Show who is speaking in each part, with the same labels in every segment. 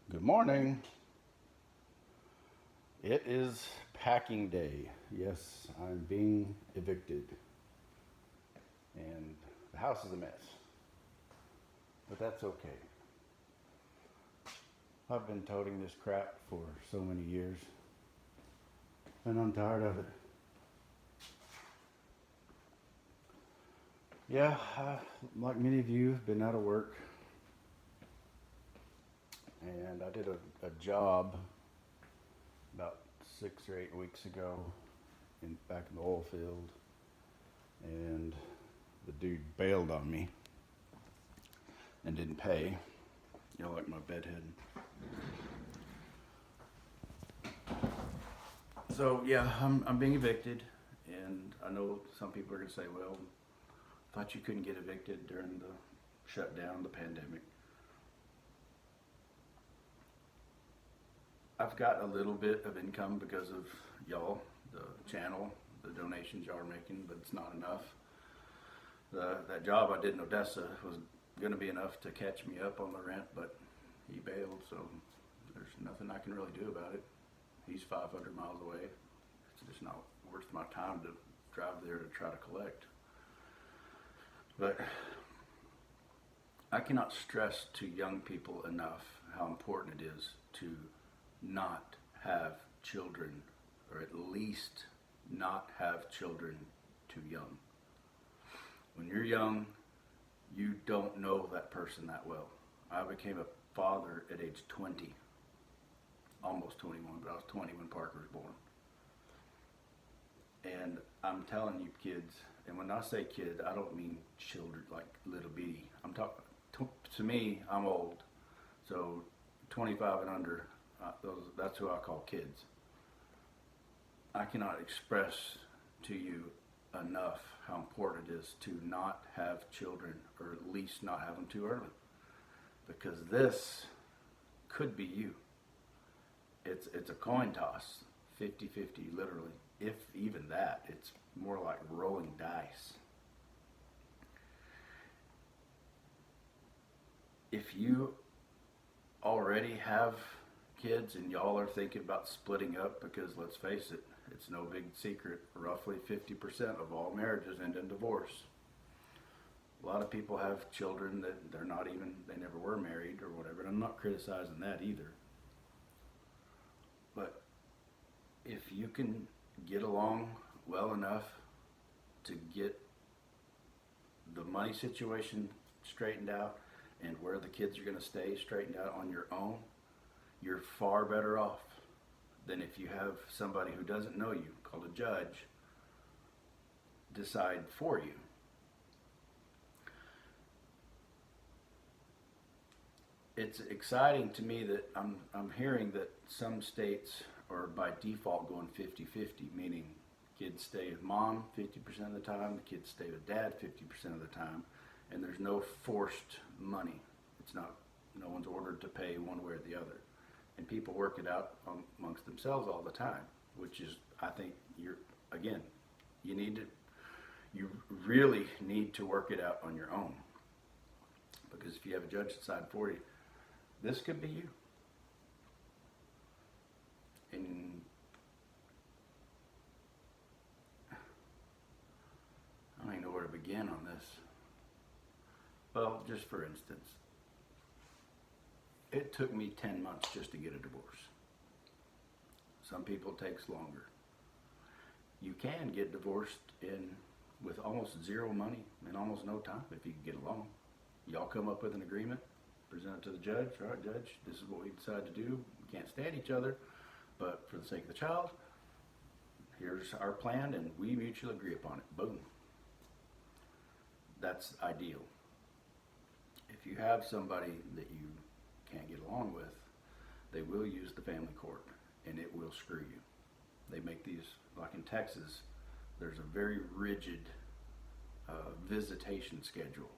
Speaker 1: Good morning. It is packing day. Yes, I'm being evicted. And the house is a mess. But that's okay. I've been toting this crap for so many years. And I'm tired of it. Yeah, like many of you, been out of work. And I did a job about 6 or 8 weeks ago back in the oil field. And the dude bailed on me and didn't pay. Like my bedhead. So yeah, I'm being evicted, and I know some people are gonna say, "Well, I thought you couldn't get evicted during the shutdown, the pandemic." I've got a little bit of income because of y'all, the channel, the donations y'all are making, but it's not enough. That job I did in Odessa was gonna be enough to catch me up on the rent, but he bailed, so there's nothing I can really do about it. He's 500 miles away. It's just not worth my time to drive there to try to collect. But I cannot stress to young people enough how important it is to not have children, or at least not have children too young. When you're young, you don't know that person that well. I became a father at age 20, almost 21, but I was 20 when Parker was born. And I'm telling you, kids, and when I say kid, I don't mean children like little bitty. I'm talking, to me, I'm old. So 25 and under, that's who I call kids. I cannot express to you enough how important it is to not have children, or at least not have them too early. Because this could be you. It's a coin toss, 50-50 literally. If even that, it's more like rolling dice. If you already have kids and y'all are thinking about splitting up, because let's face it, it's no big secret, roughly 50% of all marriages end in divorce. A lot of people have children that they never were married or whatever, and I'm not criticizing that either. But if you can get along well enough to get the money situation straightened out and where the kids are going to stay straightened out on your own, you're far better off than if you have somebody who doesn't know you, called a judge, decide for you. It's exciting to me that I'm hearing that some states are by default going 50-50, meaning kids stay with mom 50% of the time, the kids stay with dad 50% of the time, and there's no forced money. It's not, no one's ordered to pay one way or the other. And people work it out amongst themselves all the time, which is, I think, again, you really need to work it out on your own. Because if you have a judge decide for you, this could be you. And I don't even know where to begin on this. Well, just for instance, it took me 10 months just to get a divorce. Some people it takes longer. You can get divorced with almost zero money and almost no time if you can get along. Y'all come up with an agreement, present it to the judge. All right, judge, this is what we decide to do. We can't stand each other, but for the sake of the child, here's our plan, and we mutually agree upon it. Boom. That's ideal. If you have somebody that you can't get along with, they will use the family court, and it will screw you. They make these, like in Texas, there's a very rigid visitation schedule.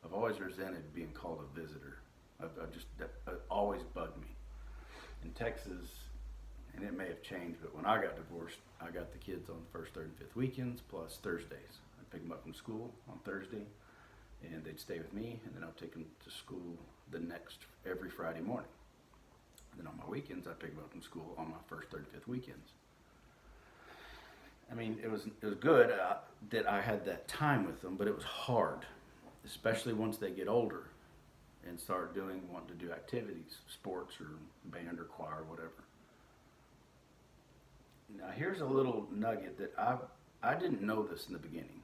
Speaker 1: I've always resented being called a visitor. That always bugged me. In Texas, and it may have changed, but when I got divorced, I got the kids on first, third, and fifth weekends plus Thursdays. I'd pick them up from school on Thursday, and they'd stay with me, and then I'd take them to school every Friday morning. Then on my weekends, I'd pick them up from school on my first, third, fifth weekends. I mean, it was good that I had that time with them, but it was hard, especially once they get older and start wanting to do activities, sports or band or choir or whatever. Now, here's a little nugget that I didn't know this in the beginning.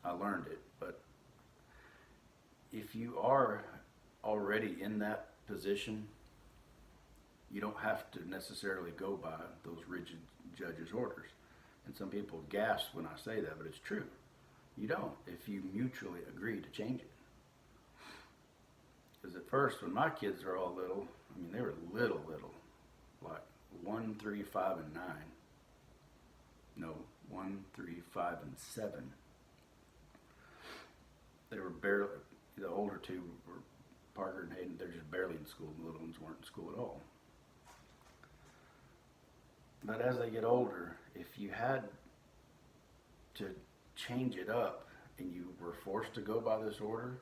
Speaker 1: I learned it, but if you are already in that position, you don't have to necessarily go by those rigid judge's orders. And some people gasp when I say that, but it's true. You don't, if you mutually agree to change it. Because at first, when my kids were all little, I mean, they were little, like 1, 3, 5, and 9. No, 1, 3, 5, and 7. They were barely, the older two were Parker and Hayden, they're just barely in school, and the little ones weren't in school at all. But as they get older, if you had to change it up and you were forced to go by this order,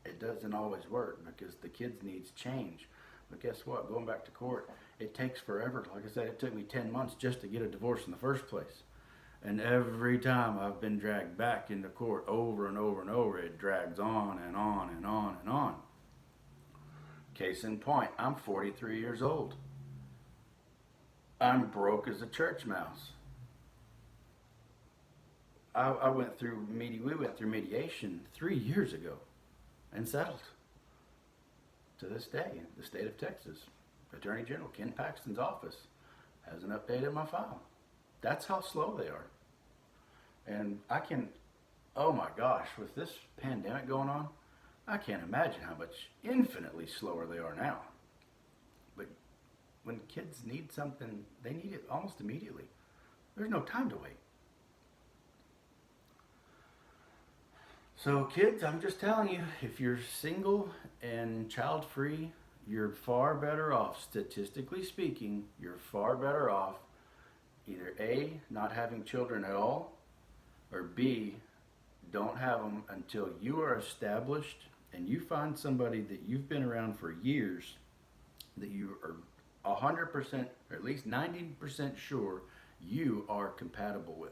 Speaker 1: it doesn't always work because the kids' needs change. But guess what? Going back to court, it takes forever. Like I said, it took me 10 months just to get a divorce in the first place. And every time I've been dragged back into court over and over and over, it drags on and on and on and on. Case in point, I'm 43 years old. I'm broke as a church mouse. We went through mediation 3 years ago and settled. To this day, the state of Texas, Attorney General Ken Paxton's office hasn't updated my file. That's how slow they are. And oh my gosh, with this pandemic going on, I can't imagine how much infinitely slower they are now. But when kids need something, they need it almost immediately. There's no time to wait. So kids, I'm just telling you, if you're single and child-free, you're far better off, statistically speaking, you're far better off either A, not having children at all, or B, don't have them until you are established and you find somebody that you've been around for years that you are 100% or at least 90% sure you are compatible with.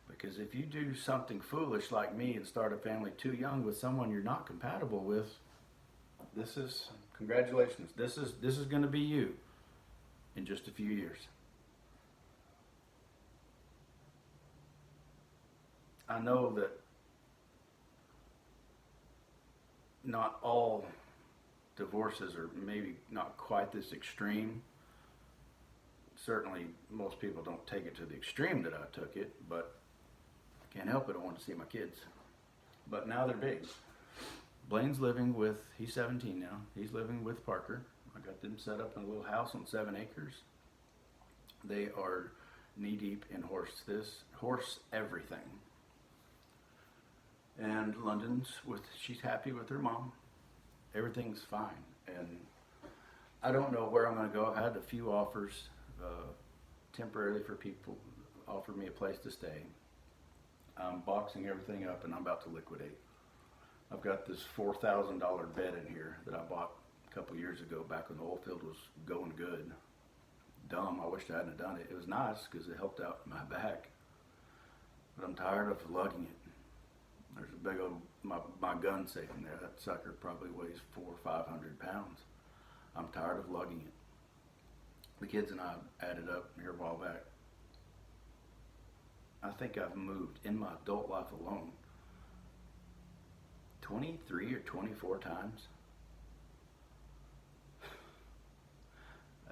Speaker 1: Because if you do something foolish like me and start a family too young with someone you're not compatible with, congratulations, this is going to be you in just a few years. I know that not all divorces are maybe not quite this extreme. Certainly most people don't take it to the extreme that I took it, but I can't help it, I want to see my kids. But now they're big. Blaine's living with, he's 17 now, he's living with Parker. I got them set up in a little house on 7 acres. They are knee deep in horse everything. And she's happy with her mom. Everything's fine. And I don't know where I'm going to go. I had a few offers temporarily for people offered me a place to stay. I'm boxing everything up and I'm about to liquidate. I've got this $4,000 bed in here that I bought a couple years ago back when the oil field was going good. Dumb, I wish I hadn't done it. It was nice because it helped out my back. But I'm tired of lugging it. There's a big old, my gun safe in there. That sucker probably weighs 400 or 500 pounds. I'm tired of lugging it. The kids and I added up here a while back. I think I've moved in my adult life alone 23 or 24 times.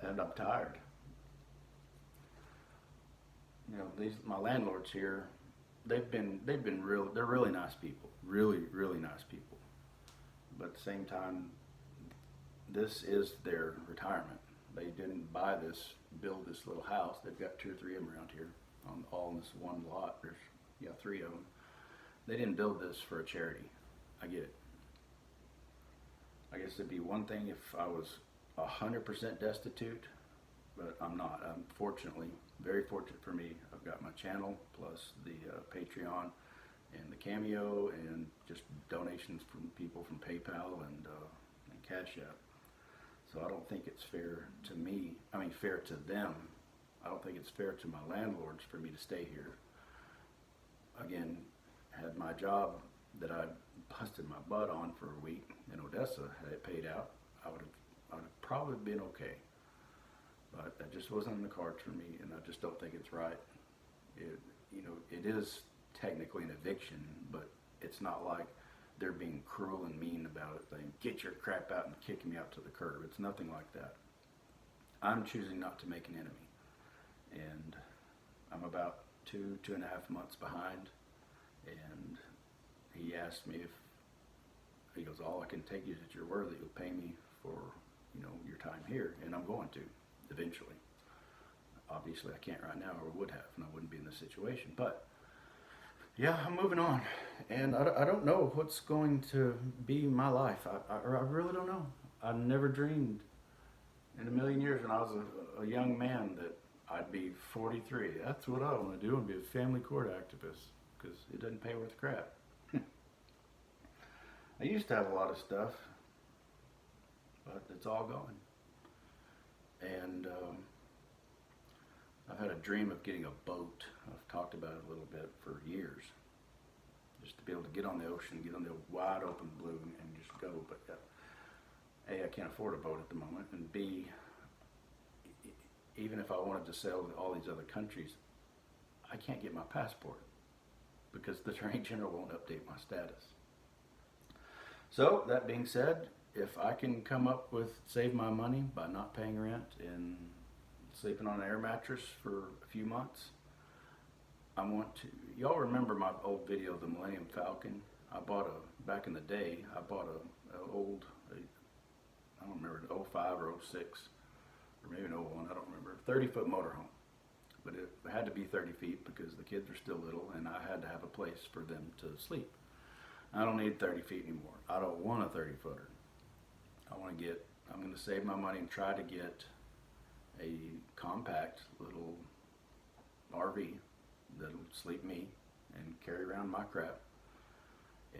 Speaker 1: And I'm tired. You know, my landlords here, they're really nice people. Really, really nice people. But at the same time, this is their retirement. They didn't build this little house. They've got 2 or 3 of them around here, all in this one lot. There's 3 of them. They didn't build this for a charity. I get it. I guess it'd be one thing if I was 100% destitute, but I'm not. I'm fortunately, very fortunate for me. I've got my channel plus the Patreon and the Cameo and just donations from people from PayPal and Cash App. So I don't think it's fair to me, fair to them. I don't think it's fair to my landlords for me to stay here. Again, had my job that I busted my butt on for a week in Odessa, had it paid out, I would have probably been okay. But that just wasn't in the cards for me, and I just don't think it's right. It is technically an eviction, but it's not like they're being cruel and mean about it, saying, get your crap out and kicking me out to the curb. It's nothing like that. I'm choosing not to make an enemy. And I'm about 2.5 months behind. And he asked me he goes, all I can take is that you're worthy. You'll pay me for, your time here. And I'm going to, eventually. Obviously, I can't right now, or would have, and I wouldn't be in this situation. But yeah, I'm moving on, and I don't know what's going to be my life. I really don't know. I never dreamed in a million years when I was a young man that I'd be 43. That's what I want to do, and be a family court activist, because it doesn't pay worth crap. I used to have a lot of stuff, but it's all gone. And I've had a dream of getting a boat. I've talked about it a little bit for years. Just to be able to get on the ocean, get on the wide open blue and just go. But A, I can't afford a boat at the moment. And B, even if I wanted to sail to all these other countries, I can't get my passport because the Attorney General won't update my status. So, that being said, if I can come up with, save my money by not paying rent and sleeping on an air mattress for a few months, I want to. Y'all remember my old video, the Millennium Falcon? Back in the day, I bought I don't remember, 05 or 06, or maybe an 01, I don't remember, 30-foot motorhome. But it had to be 30 feet because the kids are still little and I had to have a place for them to sleep. I don't need 30 feet anymore. I don't want a 30-footer. I'm going to save my money and try to get a compact little RV that'll sleep me and carry around my crap.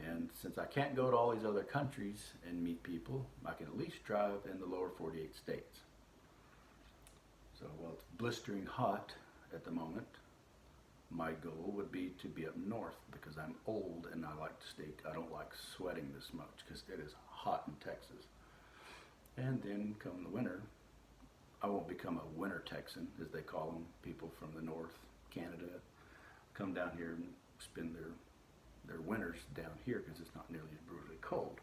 Speaker 1: And since I can't go to all these other countries and meet people, I can at least drive in the lower 48 states. So while it's blistering hot at the moment, my goal would be to be up north because I'm old and I don't like sweating this much because it is hot in Texas. And then come the winter, I won't become a winter Texan, as they call them. People from the north, Canada, come down here and spend their winters down here because it's not nearly as brutally cold.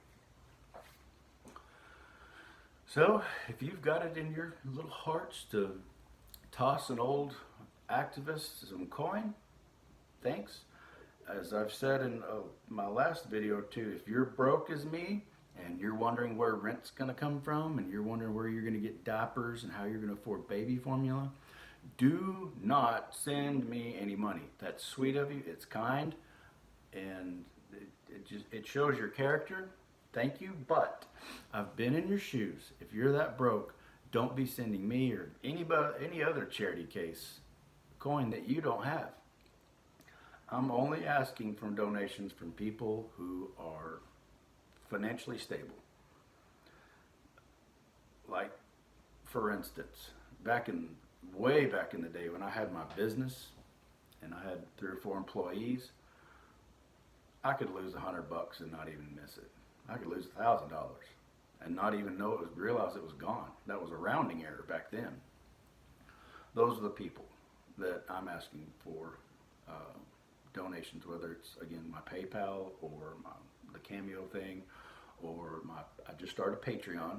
Speaker 1: So, if you've got it in your little hearts to toss an old activist some coin, thanks. As I've said in my last video too, if you're broke as me, and you're wondering where rent's going to come from, and you're wondering where you're going to get diapers and how you're going to afford baby formula, do not send me any money. That's sweet of you. It's kind, and it shows your character. Thank you, but I've been in your shoes. If you're that broke, don't be sending me or any other charity case coin that you don't have. I'm only asking for donations from people who are financially stable. Like, for instance, way back in the day when I had my business and I had 3 or 4 employees, I could lose $100 and not even miss it. I could lose $1,000 and not even realize it was gone. That was a rounding error back then. Those are the people that I'm asking for donations, whether it's, again, my PayPal or the Cameo thing, or I just started Patreon.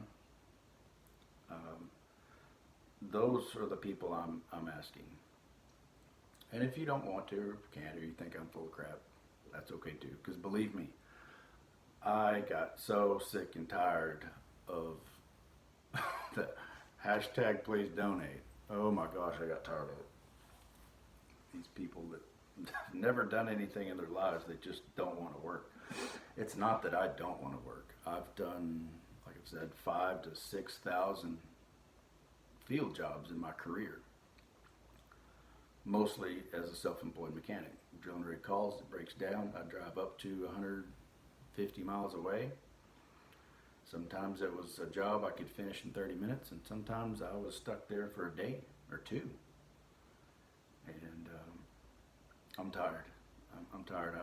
Speaker 1: Those are the people I'm asking. And if you don't want to, or can't, or you think I'm full of crap, that's okay too. Because believe me, I got so sick and tired of the hashtag please donate. Oh my gosh, I got tired of it. These people that have never done anything in their lives, they just don't want to work. It's not that I don't want to work. I've done, like I've said, 5,000 to 6,000 field jobs in my career. Mostly as a self-employed mechanic. Drilling rig calls, it breaks down. I drive up to 150 miles away. Sometimes it was a job I could finish in 30 minutes, and sometimes I was stuck there for a day or two. And I'm tired. I'm tired.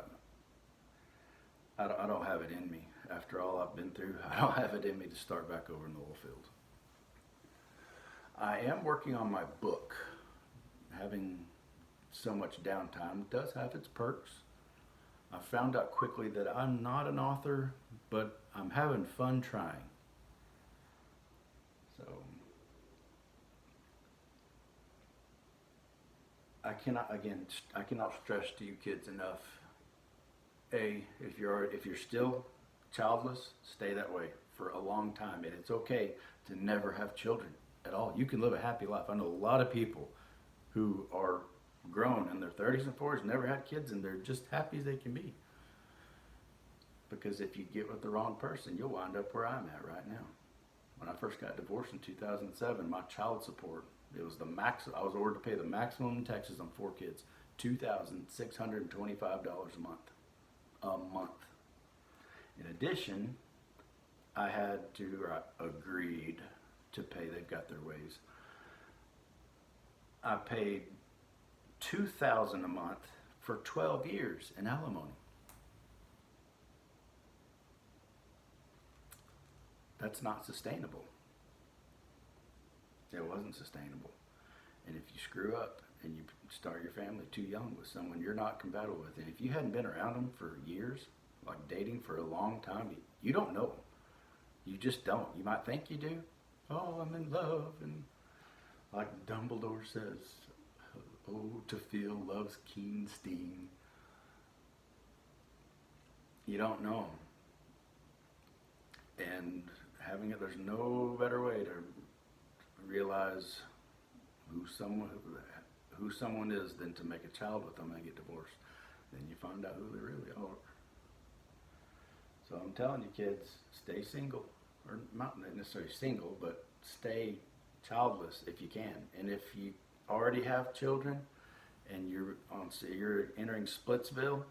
Speaker 1: I don't have it in me. After all I've been through, I don't have it in me to start back over in the oil field. I am working on my book. Having so much downtime does have its perks. I found out quickly that I'm not an author, but I'm having fun trying. So I cannot stress to you kids enough. If you're still childless, stay that way for a long time, and it's okay to never have children at all. You can live a happy life. I know a lot of people who are grown in their 30s and 40s, never had kids, and they're just happy as they can be. Because if you get with the wrong person, you'll wind up where I'm at right now. When I first got divorced in 2007, my child support, it was the max. I was ordered to pay the maximum in Texas on 4 kids, $2,625 a month. In addition, I had to, or agreed to pay, they've got their ways. I paid $2,000 a month for 12 years in alimony. That's not sustainable. It wasn't sustainable. And if you screw up and you start your family too young with someone you're not compatible with, and if you hadn't been around them for years, like dating for a long time, you don't know them. You just don't. You might think you do. Oh, I'm in love. And like Dumbledore says, oh, to feel love's keen sting. You don't know them. And there's no better way to realize who someone is than to make a child with them and get divorced. Then you find out who they really are. So I'm telling you kids, stay single, or not necessarily single, but stay childless if you can. And if you already have children and you're entering Splitsville,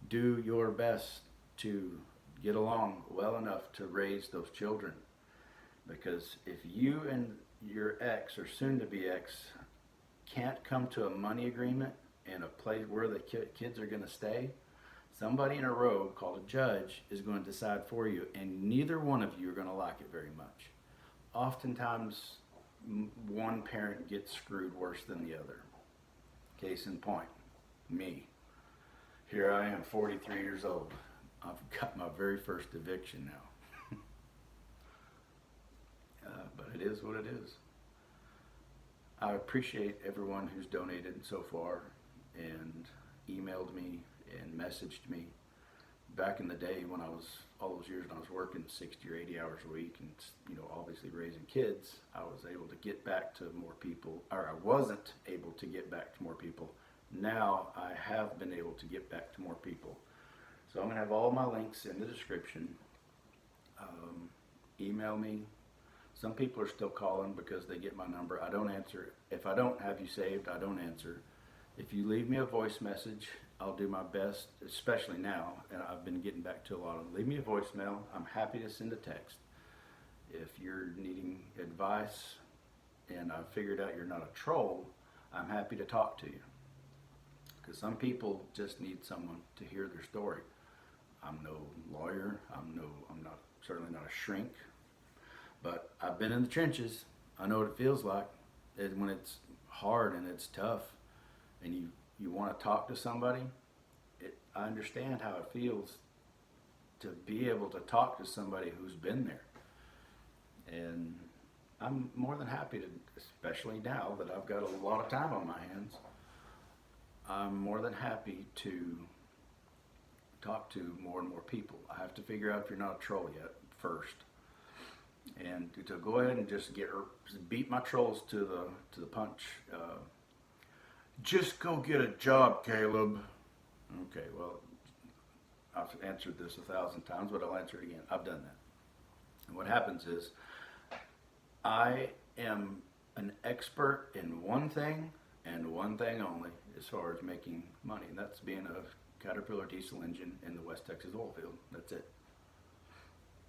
Speaker 1: do your best to get along well enough to raise those children. Because if you and your ex or soon to be ex can't come to a money agreement in a place where the kids are going to stay, somebody in a robe called a judge is going to decide for you, and neither one of you are going to like it very much. Oftentimes, one parent gets screwed worse than the other. Case in point, me. Here I am, 43 years old. I've got my very first eviction now. But it is what it is. I appreciate everyone who's donated so far and emailed me and messaged me. Back in the day when I was, all those years when I was working 60 or 80 hours a week and, obviously raising kids, I was able to get back to more people, or I wasn't able to get back to more people. Now I have been able to get back to more people. So I'm going to have all my links in the description. Email me. Some people are still calling because they get my number. I don't answer. If I don't have you saved, I don't answer. If you leave me a voice message, I'll do my best, especially now, and I've been getting back to a lot of them. Leave me a voicemail. I'm happy to send a text. If you're needing advice and I've figured out you're not a troll, I'm happy to talk to you. Because some people just need someone to hear their story. I'm no lawyer. Certainly not a shrink. But I've been in the trenches. I know what it feels like when it's hard and it's tough and you want to talk to somebody. I understand how it feels to be able to talk to somebody who's been there. And I'm more than happy to, especially now that I've got a lot of time on my hands, I'm more than happy to talk to more and more people. I have to figure out if you're not a troll yet first. And to go ahead and just beat my trolls to the punch. Just go get a job, Caleb. Okay, well, I've answered this 1,000 times, but I'll answer it again. I've done that. And what happens is, I am an expert in one thing and one thing only as far as making money. And that's being a Caterpillar diesel engine in the West Texas oil field. That's it.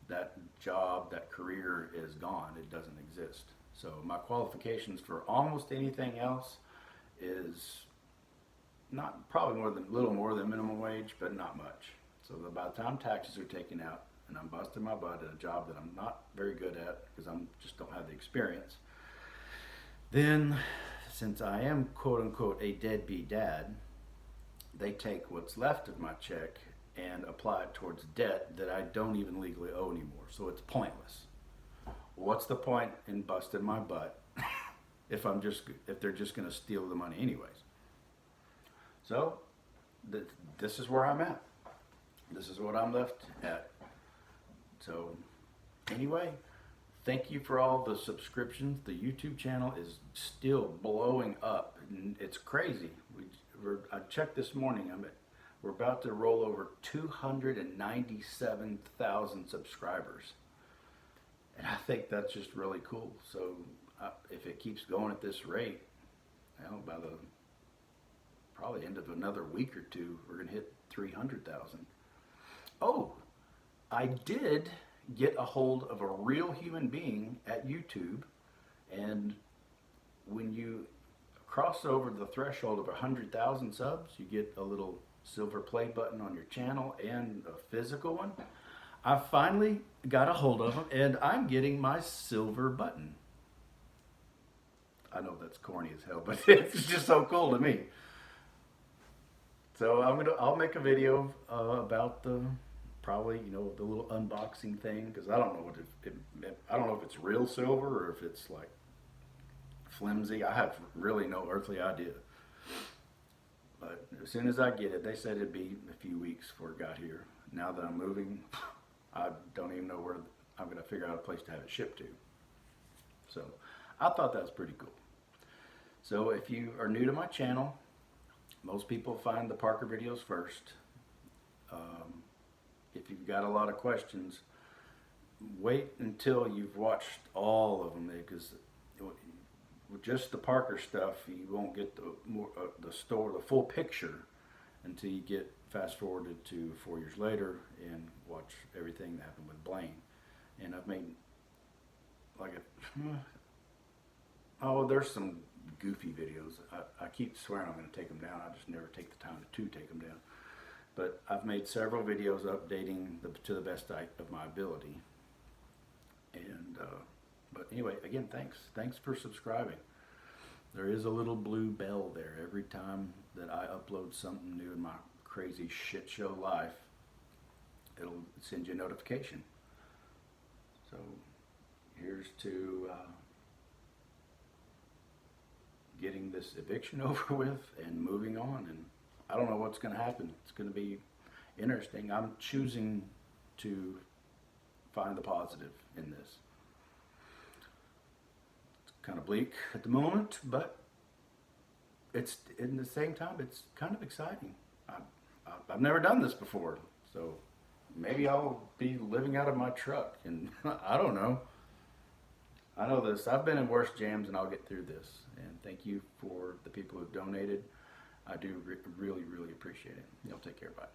Speaker 1: that job, that career is gone. It doesn't exist. So my qualifications for almost anything else is not probably a little more than minimum wage, but not much. So by the time taxes are taken out and I'm busting my butt at a job that I'm not very good at because I'm just don't have the experience, then since I am quote unquote a deadbeat dad, they take what's left of my check and apply it towards debt that I don't even legally owe anymore. So it's pointless. What's the point in busting my butt if they're just going to steal the money anyways? So this is where I'm at. This is what I'm left at. So anyway, thank you for all the subscriptions. The YouTube channel is still blowing up. It's crazy. I checked this morning. We're about to roll over 297,000 subscribers. And I think that's just really cool. So if it keeps going at this rate, by the probably end of another week or two, we're going to hit 300,000. Oh, I did get a hold of a real human being at YouTube. And when you cross over the threshold of 100,000 subs, you get a little silver play button on your channel and a physical one. I finally got a hold of him, and I'm getting my silver button. I know that's corny as hell, but it's just so cool to me. So I'll make a video about the the little unboxing thing, because I don't know I don't know if it's real silver or if it's like flimsy. I have really no earthly idea. But as soon as I get it, they said it'd be a few weeks before it got here. Now that I'm moving, I don't even know where I'm going to figure out a place to have it shipped to. So I thought that was pretty cool. So if you are new to my channel, most people find the Parker videos first. If you've got a lot of questions, wait until you've watched all of them, because with just the Parker stuff, you won't get the full picture until you get fast forwarded to 4 years later and watch everything that happened with Blaine. And I've made there's some goofy videos. I keep swearing I'm going to take them down. I just never take the time to take them down. But I've made several videos updating to the best of my ability. And but anyway, again, thanks for subscribing. There is a little blue bell there every time that I upload something new in my crazy shit show life. It'll send you a notification. So here's to getting this eviction over with and moving on. And I don't know what's going to happen. It's going to be interesting. I'm choosing to find the positive in this. It's kind of bleak at the moment, but it's in the same time, it's kind of exciting. I've never done this before, so maybe I'll be living out of my truck, and I don't know. I know this. I've been in worse jams, and I'll get through this. And thank you for the people who've donated. I do really, really appreciate it. Y'all take care. Bye.